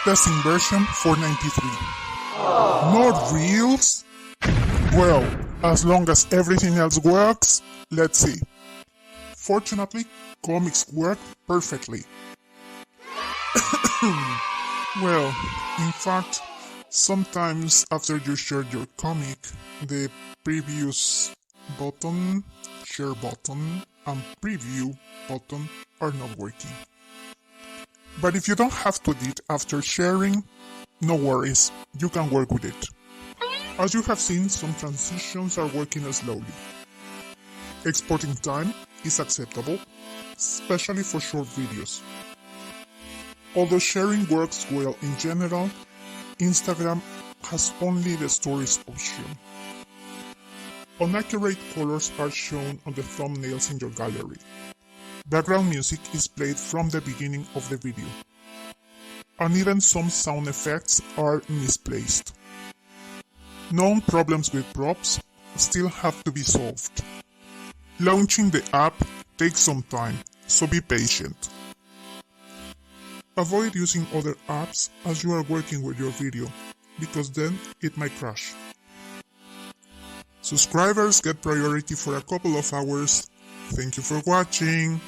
Testing version 493. Not Reels? Well, as long as everything else works, let's see. Fortunately, comics work perfectly. Well, in fact, sometimes after you share your comic, the previous button, share button, and preview button are not working. But if you don't have to edit after sharing, no worries, you can work with it. As you have seen, some transitions are working slowly. Exporting time is acceptable, especially for short videos. Although sharing works well in general, Instagram has only the stories option. Inaccurate colors are shown on the thumbnails in your gallery. Background music is played from the beginning of the video. And even some sound effects are misplaced. Known problems with props still have to be solved. Launching the app takes some time, so be patient. Avoid using other apps as you are working with your video, because then it might crash. Subscribers get priority for a couple of hours. Thank you for watching.